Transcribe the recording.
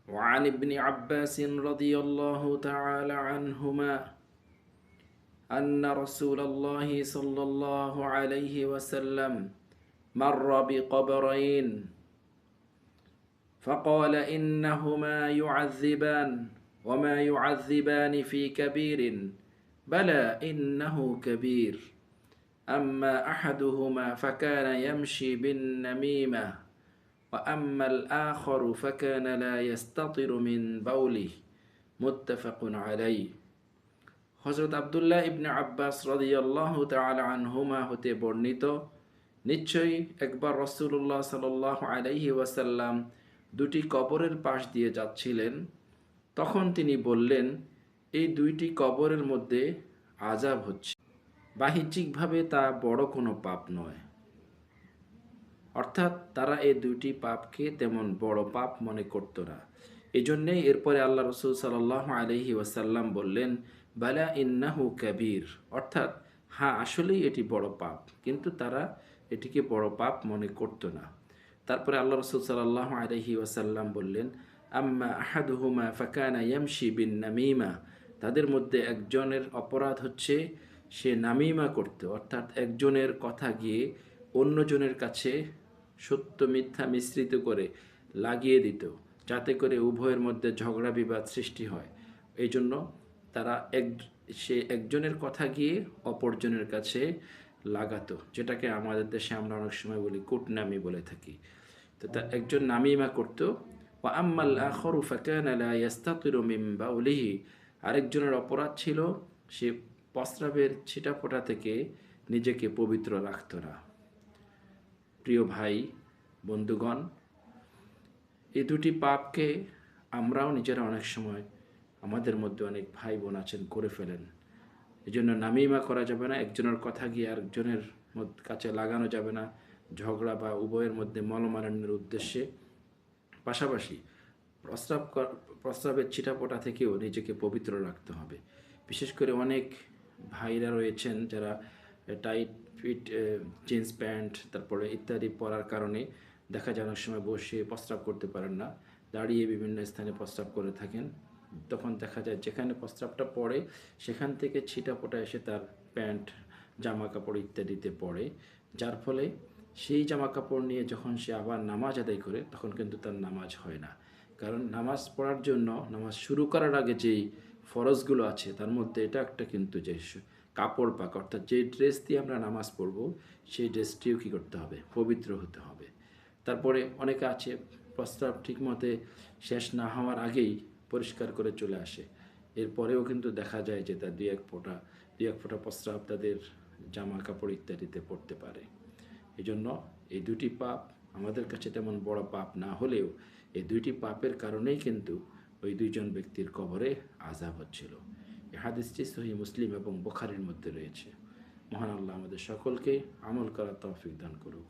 وعن ابن عباس رضي الله تعالى عنهما أن رسول الله صلى الله عليه وسلم مر بقبرين فقال إنهما يعذبان وما يعذبان في كبير بلى إنه كبير أما أحدهما فكان يمشي بالنميمة وأما الآخر فكان لا يستطر من بوله متفق عليه। হযরত আব্দুল্লাহ ইবনে আব্বাস রাদিয়াল্লাহু তাআলা আনহুমা হতে বর্ণিত, নিশ্চয়ই একবার রাসূলুল্লাহ সাল্লাল্লাহু আলাইহি ওয়াসাল্লাম দুটি কবরের পাশ দিয়ে যাচ্ছিলেন। তখন তিনি বললেন, এই দুইটি কবরের মধ্যে আযাব হচ্ছে। বাহ্যিকভাবে তা বড় কোনো পাপ নয়, অর্থাৎ তারা এই দুইটি পাপকে তেমন বড় পাপ মনে করত না। এই জন্যেই এরপরে আল্লাহ রসুল সাল্লাল্লাহু আলাইহি ওয়াসাল্লাম বললেন, বালা ইন্নাহু কাবীর, অর্থাৎ হ্যাঁ আসলেই এটি বড় পাপ, কিন্তু তারা এটিকে বড় পাপ মনে করত না। তারপরে আল্লাহ রসুল সাল্লাল্লাহু আলাইহি ওয়াসাল্লাম বললেন, আম্মা আহাদুহুমা ফাকানা ইয়ামশি বিন নামিমা, তাদের মধ্যে একজনের অপরাধ হচ্ছে সে নামিমা করত, অর্থাৎ একজনের কথা গিয়ে অন্যজনের কাছে সত্য মিথ্যা মিশ্রিত করে লাগিয়ে দিত, যাতে করে উভয়ের মধ্যে ঝগড়া বিবাদ সৃষ্টি হয়। এই জন্য তারা সে একজনের কথা গিয়ে অপরজনের কাছে লাগাতো, যেটাকে আমাদের দেশে আমরা অনেক সময় বলি কুটনামি বলে থাকি। তো তা একজন নামিমা করতো। ওয়া আম্মাল আখরু ফাকানা লা ইয়াস্তাতিরু মিন বাউলিহি, আরেকজনের অপরাধ ছিল সে প্রস্রাবের ছিটাফোঁটা থেকে নিজেকে পবিত্র রাখত না। প্রিয় ভাই বন্ধুগণ, এই দুটি পাপকে আমরাও নিজেরা অনেক সময় আমাদের মধ্যে অনেক ভাই বোন আছেন করে ফেলেন। এই জন্য নামিমা করা যাবে না, একজনের কথা গিয়ে আরেকজনের কাছে লাগানো যাবে না, ঝগড়া বা উভয়ের মধ্যে মলমালিন্যের উদ্দেশ্যে। পাশাপাশি প্রস্রাবের ছিটাফোঁটা থেকেও নিজেকে পবিত্র রাখতে হবে। বিশেষ করে অনেক ভাইরা রয়েছেন যারা টাইট ফিট জিন্স প্যান্ট তারপরে ইত্যাদি পরার কারণে দেখা যায় অনেক সময় বসে প্রস্রাব করতে পারেন না, দাঁড়িয়ে বিভিন্ন স্থানে প্রস্রাব করে থাকেন। তখন দেখা যায় যেখানে প্রস্রাবটা পড়ে সেখান থেকে ছিটাফোঁটা এসে তার প্যান্ট জামা কাপড় ইত্যাদিতে পড়ে, যার ফলে সেই জামা কাপড় নিয়ে যখন সে আবার নামাজ আদায় করে তখন কিন্তু তার নামাজ হয় না। কারণ নামাজ পড়ার জন্য নামাজ শুরু করার আগে যেই ফরজগুলো আছে তার মধ্যে এটা একটা, কিন্তু যে কাপড় পাক, অর্থাৎ যে ড্রেস দিয়ে আমরা নামাজ পড়ব সেই ড্রেসটিও কী করতে হবে, পবিত্র হতে হবে। তারপরে অনেকে আছে প্রস্রাব ঠিকমতে শেষ না হওয়ার আগেই পরিষ্কার করে চলে আসে, এরপরেও কিন্তু দেখা যায় যে তার দুই এক ফোঁটা প্রস্রাব তাদের জামা কাপড় ইত্যাদিতে পড়তে পারে। এই জন্য এই দুটি পাপ আমাদের কাছে তেমন বড় পাপ না হলেও এই দুইটি পাপের কারণেই কিন্তু ওই দুইজন ব্যক্তির কবরে আযাব হচ্ছিল। এই হাদিসটি সহিহ মুসলিম এবং বুখারীর মধ্যে রয়েছে। মহান আল্লাহ আমাদের সকলকে আমল করার তৌফিক দান করুক।